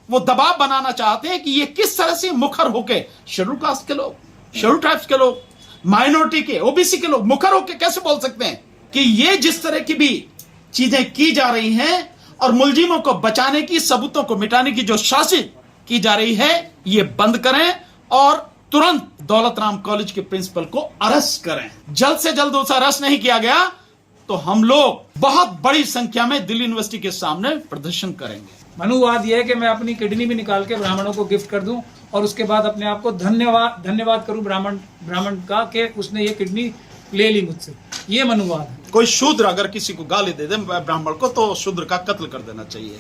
वो दबाव बनाना चाहते हैं कि ये किस तरह से मुखर होके शेड्यूल कास्ट के लोग, शेड्यूल ट्राइब्स के लोग, माइनॉरिटी के, ओबीसी के लोग मुखर होके कैसे बोल सकते हैं कि ये जिस तरह की भी चीजें की जा रही हैं और मुलजिमों को बचाने की, सबूतों को मिटाने की जो शासित की जा रही है, ये बंद करें और तुरंत दौलत राम कॉलेज के प्रिंसिपल को अरेस्ट करें। जल्द से जल्द उसे अरेस्ट नहीं किया गया तो हम लोग बहुत बड़ी संख्या में दिल्ली यूनिवर्सिटी के सामने प्रदर्शन करेंगे। मनुवाद यह है कि मैं अपनी किडनी भी निकाल के ब्राह्मणों को गिफ्ट कर दूं और उसके बाद अपने आप को धन्यवाद करूं ब्राह्मण का कि उसने ये किडनी ले ली मुझसे। ये मनुवाद है। कोई शूद्र अगर किसी को गाली दे दे ब्राह्मण को तो शूद्र का कत्ल कर देना चाहिए,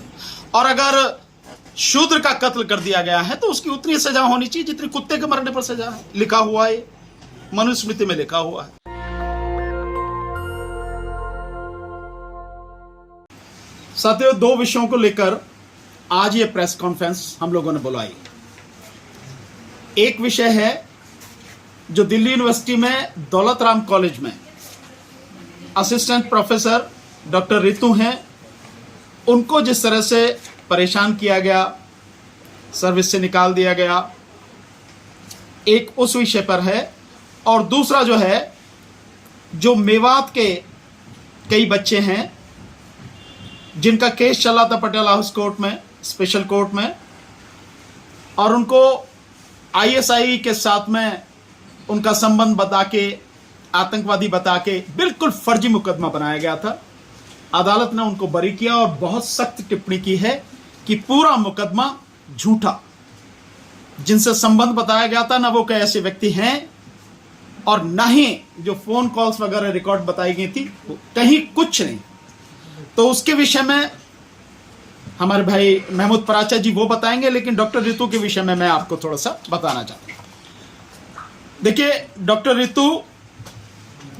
और अगर शूद्र का कत्ल कर दिया गया है तो उसकी उतनी सजा होनी चाहिए जितनी कुत्ते के मरने पर सजा है। लिखा हुआ है, मनुस्मृति में लिखा हुआ है। साथियों, दो विषयों को लेकर आज ये प्रेस कॉन्फ्रेंस हम लोगों ने बुलाई। एक विषय है जो दिल्ली यूनिवर्सिटी में दौलत राम कॉलेज में असिस्टेंट प्रोफेसर डॉक्टर रितु हैं, उनको जिस तरह से परेशान किया गया, सर्विस से निकाल दिया गया, एक उस विषय पर है। और दूसरा जो है, जो मेवात के कई बच्चे हैं जिनका केस चला था पटियाला हाउस कोर्ट में, स्पेशल कोर्ट में, और उनको आईएसआई के साथ में उनका संबंध बता के, आतंकवादी बता के बिल्कुल फर्जी मुकदमा बनाया गया था। अदालत ने उनको बरी किया और बहुत सख्त टिप्पणी की है कि पूरा मुकदमा झूठा, जिनसे संबंध बताया गया था ना वो कोई ऐसे व्यक्ति हैं और ना ही जो फोन कॉल्स वगैरह रिकॉर्ड बताई गई थी, कहीं कुछ नहीं। तो उसके विषय में हमारे भाई महमूद पराचा जी वो बताएंगे, लेकिन डॉक्टर रितु के विषय में मैं आपको थोड़ा सा बताना चाहता हूं। देखिए, डॉक्टर रितु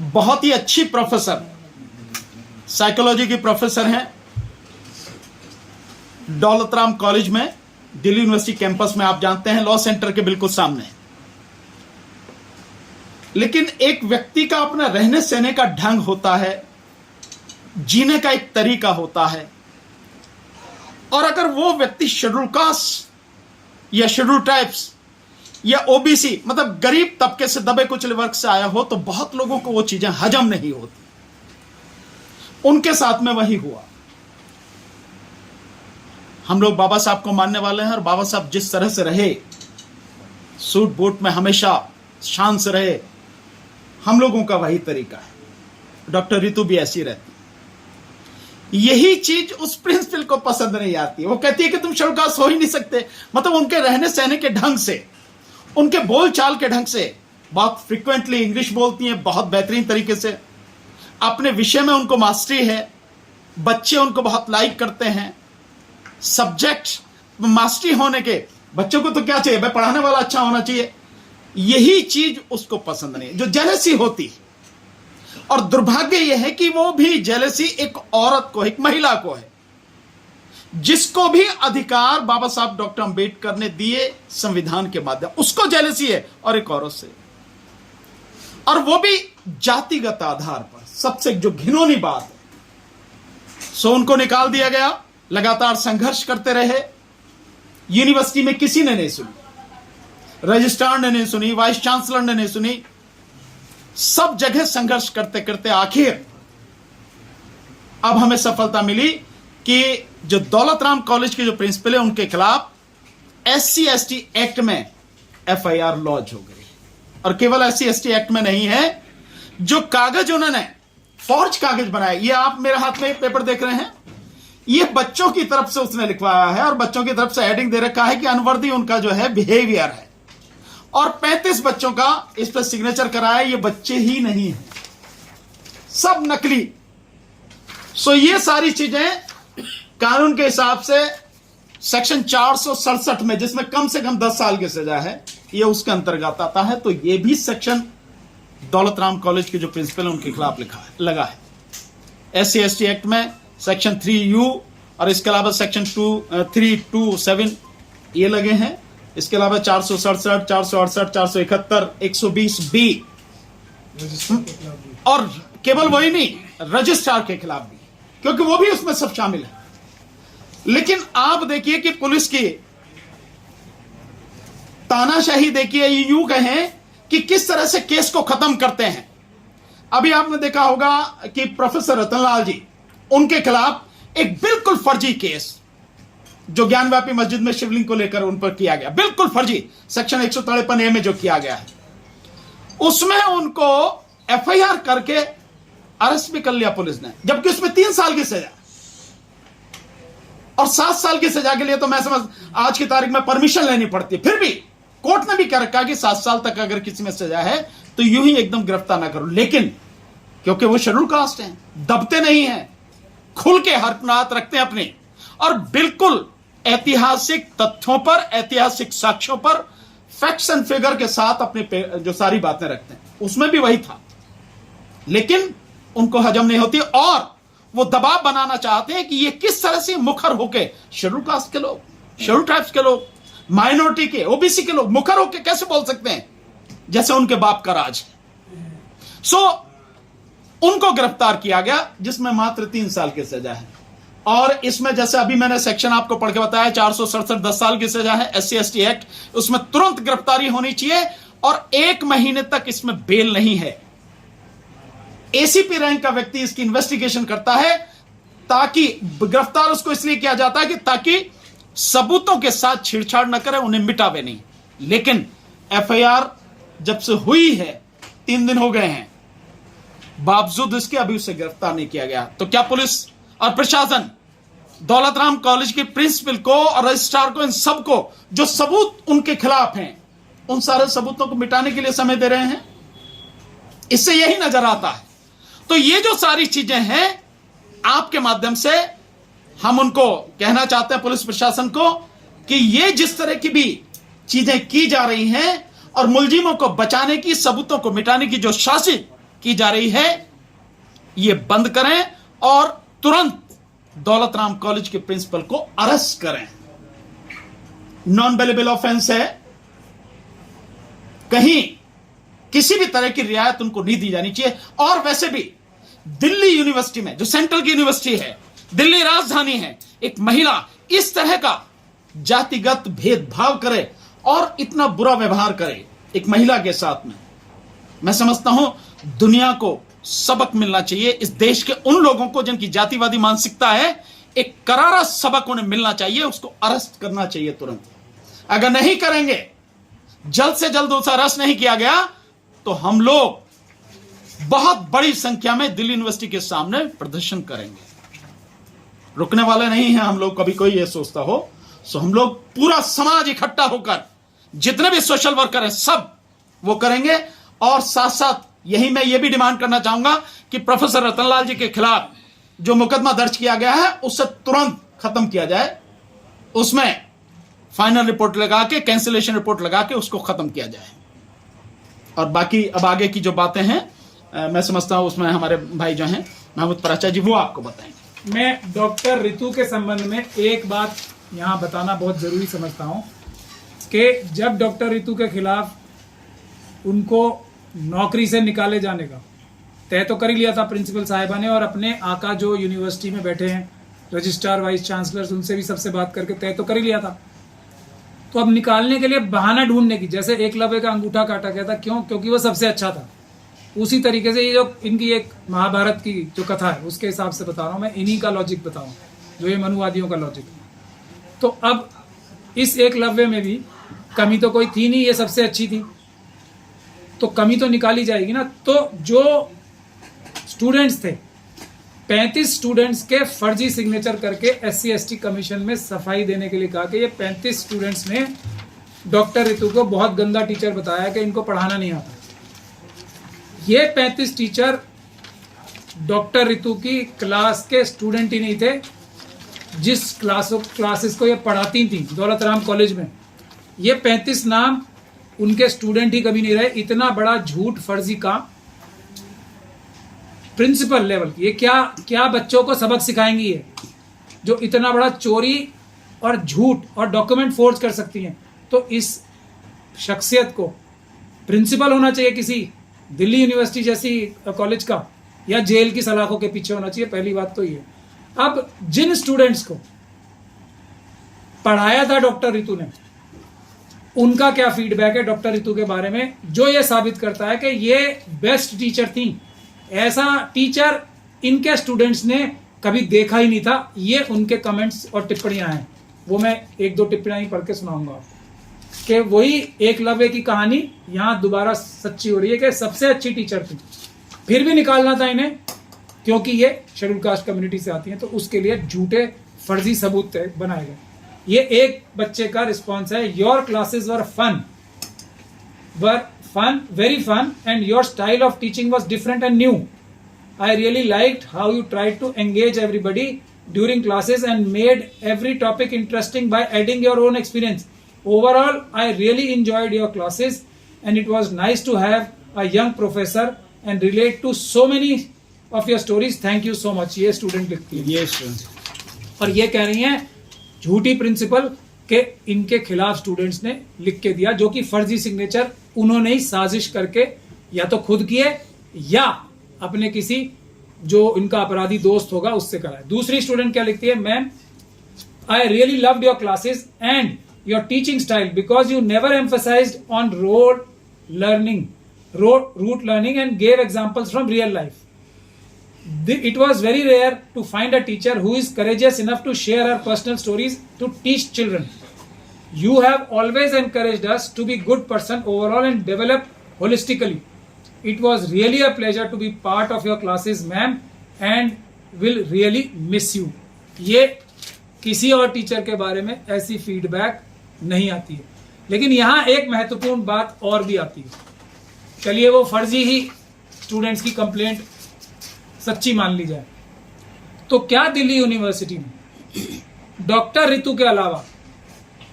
बहुत ही अच्छी प्रोफेसर, साइकोलॉजी की प्रोफेसर हैं दौलत राम कॉलेज में, दिल्ली यूनिवर्सिटी कैंपस में, आप जानते हैं, लॉ सेंटर के बिल्कुल सामने। लेकिन एक व्यक्ति का अपना रहने सहने का ढंग होता है, जीने का एक तरीका होता है, और अगर वो व्यक्ति शेड्यूल कास्ट या शेड्यूल ट्राइब्स या ओबीसी, मतलब गरीब तबके से, दबे कुचले वर्ग से आया हो, तो बहुत लोगों को वो चीजें हजम नहीं होती। उनके साथ में वही हुआ। हम लोग बाबा साहब को मानने वाले हैं और बाबा साहब जिस तरह से रहे, सूट बूट में हमेशा शान से रहे, हम लोगों का वही तरीका है। डॉक्टर रितु भी ऐसी रहती। यही चीज उस प्रिंसिपल को पसंद नहीं आती। वो कहती है कि तुम शेड्यूल कास्ट हो ही नहीं सकते। मतलब उनके रहने सहने के ढंग से, उनके बोल चाल के ढंग से, बहुत फ्रिक्वेंटली इंग्लिश बोलती हैं, बहुत बेहतरीन तरीके से, अपने विषय में उनको मास्टरी है, बच्चे उनको बहुत लाइक करते हैं, सब्जेक्ट मास्टरी होने के, बच्चों को तो क्या चाहिए भाई, पढ़ाने वाला अच्छा होना चाहिए। यही चीज उसको पसंद नहीं, जो जेलसी होती। और दुर्भाग्य यह है कि वो भी जेलसी एक औरत को, एक महिला को है, जिसको भी अधिकार बाबा साहब डॉक्टर अंबेडकर ने दिए संविधान के माध्यम, उसको जेलसी है, और एक औरत से, और वो भी जातिगत आधार पर। सबसे जो घिनौनी बात है, सो उनको निकाल दिया गया। लगातार संघर्ष करते रहे, यूनिवर्सिटी में किसी ने नहीं सुनी, रजिस्ट्रार ने नहीं सुनी, वाइस चांसलर ने नहीं सुनी, सब जगह संघर्ष करते करते आखिर अब हमें सफलता मिली कि जो दौलत राम कॉलेज के जो प्रिंसिपल है, उनके खिलाफ SC/ST एक्ट में FIR लॉन्च हो गई। और केवल SC/ST एक्ट में नहीं है, जो कागज उन्होंने फॉर्ज कागज बनाए, ये आप मेरे हाथ में पेपर देख रहे हैं, ये बच्चों की तरफ से उसने लिखवाया है, और बच्चों की तरफ से हेडिंग दे रखा है कि अनवर्दी उनका जो है बिहेवियर है, और 35 बच्चों का इस पर सिग्नेचर कराया। ये बच्चे ही नहीं है, सब नकली। सो ये सारी चीजें कानून के हिसाब से सेक्शन 467 में, जिसमें कम से कम 10 साल की सजा है, ये उसके अंतर्गत आता है। तो ये भी सेक्शन दौलत राम कॉलेज के जो प्रिंसिपल है उनके खिलाफ लगा है। SC/ST एक्ट में सेक्शन 3U और इसके अलावा सेक्शन 327 ये लगे हैं। इसके अलावा 467, 468, 471, 120B, और केवल वही नहीं, रजिस्ट्रार के खिलाफ भी, क्योंकि वो भी उसमें सब शामिल है। लेकिन आप देखिए कि पुलिस की तानाशाही देखिए, यूं कहें कि किस तरह से केस को खत्म करते हैं। अभी आपने देखा होगा कि प्रोफेसर रतनलाल जी, उनके खिलाफ एक बिल्कुल फर्जी केस जो ज्ञानव्यापी मस्जिद में शिवलिंग को लेकर उन पर किया गया, बिल्कुल फर्जी, सेक्शन 153A में जो किया गया है, उसमें उनको एफआईआर करके अरेस्ट भी कर लिया पुलिस ने, जबकि उसमें 3 साल की सजा और 7 साल की सजा के लिए तो मैं समझ आज की तारीख में परमिशन लेनी पड़ती है। फिर भी कोर्ट ने भी क्या रखा कि 7 साल तक अगर किसी में सजा है तो यूं ही एकदम गिरफ्तार ना करो। लेकिन क्योंकि वो शेड्यूल कास्ट हैं, दबते नहीं हैं, खुल के हरकत रखते हैं अपने, और बिल्कुल ऐतिहासिक तथ्यों पर, ऐतिहासिक साक्ष्यों पर, फैक्ट्स एंड फिगर के साथ अपने जो सारी बातें रखते हैं, उसमें भी वही था। लेकिन उनको हजम नहीं होती और वो दबाव बनाना चाहते हैं कि ये किस तरह से मुखर होके, शेड्यूल कास्ट के लोग, शेड्यूल ट्राइब्स के लोग, माइनॉरिटी के, ओबीसी के लोग मुखर होके कैसे बोल सकते हैं जैसे उनके बाप का राज है। सो उनको गिरफ्तार किया गया जिसमें मात्र 3 साल की सजा है। और इसमें जैसे अभी मैंने सेक्शन आपको पढ़ के बताया, 467 10 साल की सजा है, SC/ST एक्ट, उसमें तुरंत गिरफ्तारी होनी चाहिए और 1 महीने तक इसमें बेल नहीं है। एसीपी रैंक का व्यक्ति इसकी इन्वेस्टिगेशन करता है, ताकि गिरफ्तार उसको इसलिए किया जाता है कि ताकि सबूतों के साथ छेड़छाड़ न करे, उन्हें मिटावे नहीं। लेकिन एफआईआर जब से हुई है 3 दिन हो गए हैं, बावजूद इसके अभी उसे गिरफ्तार नहीं किया गया। तो क्या पुलिस और प्रशासन दौलत राम कॉलेज के प्रिंसिपल को और रजिस्ट्रार को, इन सबको जो सबूत उनके खिलाफ हैं, उन सारे सबूतों को मिटाने के लिए समय दे रहे हैं? इससे यही नजर आता है। तो ये जो सारी चीजें हैं, आपके माध्यम से हम उनको कहना चाहते हैं, पुलिस प्रशासन को, कि ये जिस तरह की भी चीजें की जा रही हैं और मुलजिमों को बचाने की, सबूतों को मिटाने की जो साजिश की जा रही है, ये बंद करें और तुरंत दौलत राम कॉलेज के प्रिंसिपल को अरेस्ट करें। नॉन बेलेबल ऑफेंस है, कहीं किसी भी तरह की रियायत उनको नहीं दी जानी चाहिए। और वैसे भी दिल्ली यूनिवर्सिटी में, जो सेंट्रल की यूनिवर्सिटी है, दिल्ली राजधानी है, एक महिला इस तरह का जातिगत भेदभाव करे और इतना बुरा व्यवहार करे एक महिला के साथ में, मैं समझता हूं दुनिया को सबक मिलना चाहिए। इस देश के उन लोगों को जिनकी जातिवादी मानसिकता है, एक करारा सबक उन्हें मिलना चाहिए, उसको अरेस्ट करना चाहिए तुरंत। अगर नहीं करेंगे, जल्द से जल्द उसे अरेस्ट नहीं किया गया, तो हम लोग बहुत बड़ी संख्या में दिल्ली यूनिवर्सिटी के सामने प्रदर्शन करेंगे। रुकने वाले नहीं हैं हम लोग, कभी कोई ये सोचता हो। सो हम लोग पूरा समाज इकट्ठा होकर, जितने भी सोशल वर्कर हैं, सब वो करेंगे। और साथ साथ यही मैं ये भी डिमांड करना चाहूंगा कि प्रोफेसर रतनलाल जी के खिलाफ जो मुकदमा दर्ज किया गया है, उससे तुरंत खत्म किया जाए, उसमें फाइनल रिपोर्ट लगा के, कैंसिलेशन रिपोर्ट लगा के उसको खत्म किया जाए। और बाकी अब आगे की जो बातें हैं, मैं समझता हूं उसमें हमारे भाई जो हैं महमूद पराचा जी, वो आपको बताएंगे। मैं डॉक्टर रितु के संबंध में एक बात यहाँ बताना बहुत जरूरी समझता हूँ कि जब डॉक्टर रितु के खिलाफ उनको नौकरी से निकाले जाने का तय तो कर ही लिया था प्रिंसिपल साहिबा ने, और अपने आका जो यूनिवर्सिटी में बैठे हैं, रजिस्ट्रार, वाइस चांसलर्स, उनसे भी सबसे बात करके तय तो कर ही लिया था। तो अब निकालने के लिए बहाना ढूंढने की, जैसे एकलव्य का अंगूठा काटा गया था, क्यों? क्योंकि वो सबसे अच्छा था। उसी तरीके से ये जो इनकी एक महाभारत की जो कथा है, उसके हिसाब से बता रहा हूँ मैं, इन्हीं का लॉजिक बताऊँ, जो ये मनुवादियों का लॉजिक। तो अब इस एकलव्य में भी कमी तो कोई थी नहीं, ये सबसे अच्छी थी, तो कमी तो निकाली जाएगी ना। तो जो स्टूडेंट्स थे, 35 स्टूडेंट्स के फर्जी सिग्नेचर करके SC/ST कमीशन में सफाई देने के लिए कहा कि ये 35 स्टूडेंट्स ने डॉक्टर रितु को बहुत गंदा टीचर बताया कि इनको पढ़ाना नहीं आता। ये 35 टीचर डॉक्टर रितु की क्लास के स्टूडेंट ही नहीं थे, जिस क्लासेस को ये पढ़ाती थी दौलत राम कॉलेज में। ये 35 नाम उनके स्टूडेंट ही कभी नहीं रहे। इतना बड़ा झूठ, फर्जी काम प्रिंसिपल लेवल की, ये क्या बच्चों को सबक सिखाएंगी ये, जो इतना बड़ा चोरी और झूठ और डॉक्यूमेंट फोर्ज कर सकती हैं। तो इस शख्सियत को प्रिंसिपल होना चाहिए किसी दिल्ली यूनिवर्सिटी जैसी कॉलेज का, या जेल की सलाखों के पीछे होना चाहिए। पहली बात तो ये। अब जिन स्टूडेंट्स को पढ़ाया था डॉक्टर रितु ने, उनका क्या फीडबैक है डॉक्टर रितु के बारे में, जो ये साबित करता है कि ये बेस्ट टीचर थी। ऐसा टीचर इनके स्टूडेंट्स ने कभी देखा ही नहीं था। ये उनके कमेंट्स और टिप्पणियां हैं, वो मैं एक दो टिप्पणियां ही पढ़ के सुनाऊंगा आपको कि वही एकलव्य की कहानी यहां दोबारा सच्ची हो रही है कि सबसे अच्छी टीचर थी, फिर भी निकालना था इन्हें क्योंकि ये शेड्यूल कास्ट कम्युनिटी से आती हैं, तो उसके लिए झूठे फर्जी सबूत बनाए गए। ये एक बच्चे का रिस्पॉन्स है, your classes were fun very fun and your style of teaching was different and new. I really liked how you tried to engage everybody during classes and made every topic interesting by adding your own experience. Overall, I really enjoyed your classes and it was nice to have a young professor and relate to so many of your stories. Thank you so much. ये student लिखती है। ये student और ये कह रही हैं झूठी प्रिंसिपल के इनके खिलाफ स्टूडेंट्स ने लिख के दिया, जो कि फर्जी सिग्नेचर उन्होंने ही साजिश करके या तो खुद किए या अपने किसी जो इनका अपराधी दोस्त होगा उससे कराए। दूसरी स्टूडेंट क्या लिखती है, ma'am I really loved your classes and your teaching style because you never emphasized on rote learning and gave examples from real life. It was very rare to find a teacher who is courageous enough to share her personal stories to teach children. You have always encouraged us to be good person overall and develop holistically. It was really a pleasure to be part of your classes, ma'am, and will really miss you. ये किसी और teacher के बारे में ऐसी feedback नहीं आती है, लेकिन यहाँ एक महत्वपूर्ण बात और भी आती है. चलिए वो फर्जी ही स्टूडेंट्स की कंप्लेंट सच्ची मान ली जाए तो क्या दिल्ली यूनिवर्सिटी में डॉक्टर रितु के अलावा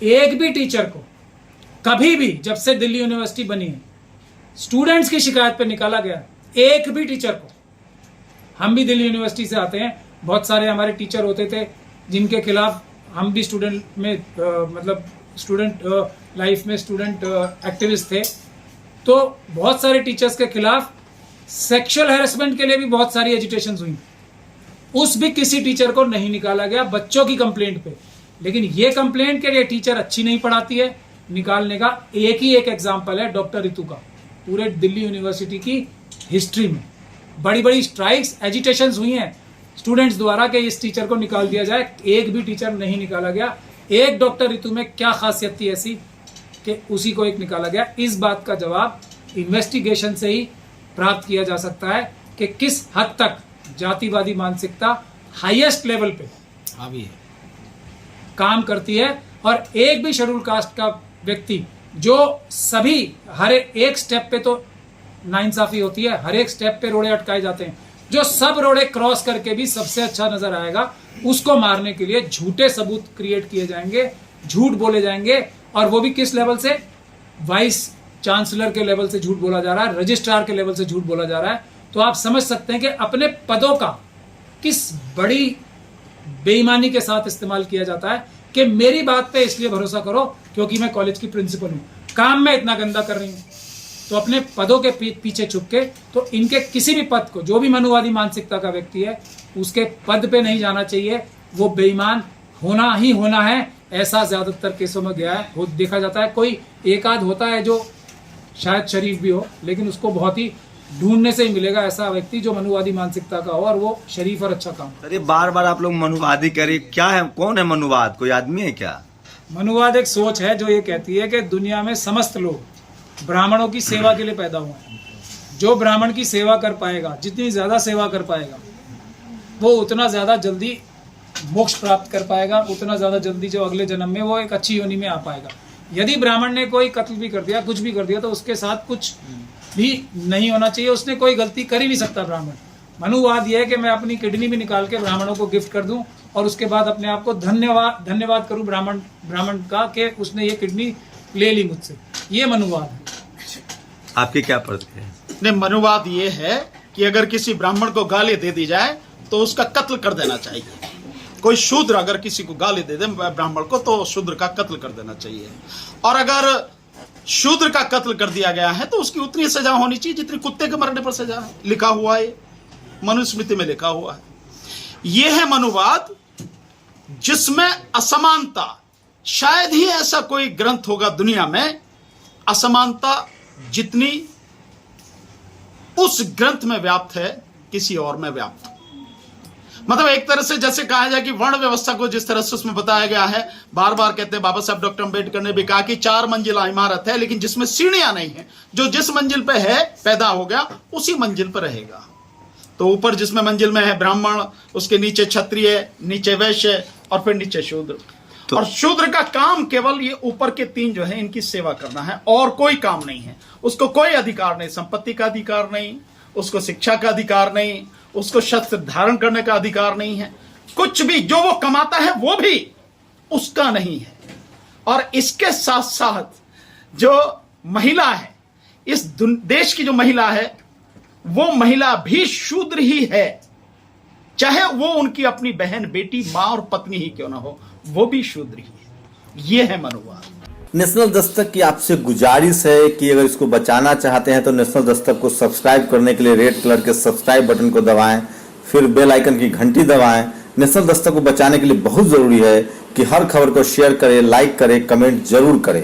एक भी टीचर को कभी भी, जब से दिल्ली यूनिवर्सिटी बनी है, स्टूडेंट्स की शिकायत पे निकाला गया? एक भी टीचर को. हम भी दिल्ली यूनिवर्सिटी से आते हैं, बहुत सारे हमारे टीचर होते थे जिनके खिलाफ हम भी स्टूडेंट में मतलब स्टूडेंट लाइफ में स्टूडेंट एक्टिविस्ट थे, तो बहुत सारे टीचर्स के खिलाफ सेक्सुअल हैरेसमेंट के लिए भी बहुत सारी एजिटेशंस हुई. उस भी किसी टीचर को नहीं निकाला गया बच्चों की कंप्लेंट पे. लेकिन ये कंप्लेंट के लिए टीचर अच्छी नहीं पढ़ाती है, निकालने का एक ही एक एग्जांपल है डॉक्टर रितु का. पूरे दिल्ली यूनिवर्सिटी की हिस्ट्री में बड़ी बड़ी स्ट्राइक्स, एजिटेशंस हुई हैं स्टूडेंट्स द्वारा कि इस टीचर को निकाल दिया जाए. एक भी टीचर नहीं निकाला गया. एक डॉक्टर रितु में क्या खासियत थी ऐसी कि उसी को एक निकाला गया? इस बात का जवाब इन्वेस्टिगेशन से ही प्राप्त किया जा सकता है कि किस हद तक जातिवादी मानसिकता हाईएस्ट लेवल पे हावी है, काम करती है. और एक भी शेड्यूल कास्ट का व्यक्ति जो सभी हर एक स्टेप पे तो नाइंसाफी होती है, हर एक स्टेप पे रोड़े अटकाए जाते हैं, जो सब रोड़े क्रॉस करके भी सबसे अच्छा नजर आएगा उसको मारने के लिए झूठे सबूत क्रिएट किए जाएंगे, झूठ बोले जाएंगे. और वो भी किस लेवल से? वाइस चांसलर के लेवल से झूठ बोला जा रहा है, रजिस्ट्रार के लेवल से झूठ बोला जा रहा है. तो आप समझ सकते हैं कि अपने पदों का किस बड़ी बेईमानी के साथ इस्तेमाल किया जाता है कि मेरी बात पे इसलिए भरोसा करो क्योंकि मैं कॉलेज की प्रिंसिपल हूं, काम मैं इतना गंदा कर रही हूं. तो अपने पदों के पीछे छुप के, तो इनके किसी भी पद को, जो भी मनुवादी मानसिकता का व्यक्ति है उसके पद पे नहीं जाना चाहिए. वो बेईमान होना ही होना है. ऐसा ज्यादातर केसों में गया है, वो देखा जाता है. कोई एक आध होता है जो शायद शरीफ भी हो, लेकिन उसको बहुत ही ढूंढने से ही मिलेगा ऐसा व्यक्ति जो मनुवादी मानसिकता का हो और वो शरीफ और अच्छा काम. अरे बार बार आप लोग मनुवादी करें, क्या है, कौन है मनुवाद? कोई आदमी है क्या? मनुवाद एक सोच है जो ये कहती है कि दुनिया में समस्त लोग ब्राह्मणों की सेवा के लिए पैदा हुए हैं. जो ब्राह्मण की सेवा कर पाएगा, जितनी ज्यादा सेवा कर पाएगा, वो उतना ज्यादा जल्दी मोक्ष प्राप्त कर पाएगा, उतना ज्यादा जल्दी जो अगले जन्म में वो एक अच्छी योनि में आ पाएगा. यदि ब्राह्मण ने कोई कत्ल भी कर दिया, कुछ भी कर दिया, तो उसके साथ कुछ भी नहीं होना चाहिए. उसने कोई गलती कर ही नहीं सकता ब्राह्मण. मनुवाद यह है कि मैं अपनी किडनी भी निकाल के ब्राह्मणों को गिफ्ट कर दूं और उसके बाद अपने आप को धन्यवाद करूं ब्राह्मण का कि उसने ये किडनी ले ली मुझसे. ये मनुवाद है. आपकी क्या पड़ती है? नहीं, मनुवाद ये है कि अगर किसी ब्राह्मण को गाली दे दी जाए तो उसका कत्ल कर देना चाहिए. कोई शूद्र अगर किसी को गाली दे दे ब्राह्मण को, तो शूद्र का कत्ल कर देना चाहिए. और अगर शूद्र का कत्ल कर दिया गया है तो उसकी उतनी सजा होनी चाहिए जितनी कुत्ते के मरने पर सजा है. लिखा हुआ है, मनुस्मृति में लिखा हुआ है. यह है मनुवाद जिसमें असमानता, शायद ही ऐसा कोई ग्रंथ होगा दुनिया में असमानता जितनी उस ग्रंथ में व्याप्त है किसी और में व्याप्त। मतलब एक तरह से जैसे कहा जाए कि वर्ण व्यवस्था को जिस तरह से उसमें बताया गया है, बार बार कहते हैं बाबा साहब डॉक्टर अंबेडकर ने भी कहा कि 4 मंजिला इमारत है लेकिन जिसमें सीढ़ियां नहीं है, जो जिस मंजिल पे है पैदा हो गया उसी मंजिल पर रहेगा। तो ऊपर जिसमें मंजिल में है ब्राह्मण, उसके नीचे क्षत्रिय, नीचे वैश्य और फिर नीचे शूद्र। और शूद्र का काम केवल ये ऊपर के 3 जो है इनकी सेवा करना है और कोई काम नहीं है। उसको कोई अधिकार नहीं, संपत्ति का अधिकार नहीं, उसको शिक्षा का अधिकार नहीं, उसको शस्त्र धारण करने का अधिकार नहीं है, कुछ भी जो वो कमाता है वो भी उसका नहीं है। और इसके साथ साथ जो महिला है, इस देश की जो महिला है वो महिला भी शूद्र ही है, चाहे वो उनकी अपनी बहन, बेटी, मां और पत्नी ही क्यों ना हो, वो भी शूद्र ही है। ये है मनुवाद। नेशनल दस्तक की आपसे गुजारिश है कि अगर इसको बचाना चाहते हैं तो नेशनल दस्तक को सब्सक्राइब करने के लिए रेड कलर के सब्सक्राइब बटन को दबाएं, फिर बेल आइकन की घंटी दबाएं। नेशनल दस्तक को बचाने के लिए बहुत जरूरी है कि हर खबर को शेयर करें, लाइक करें, कमेंट जरूर करें।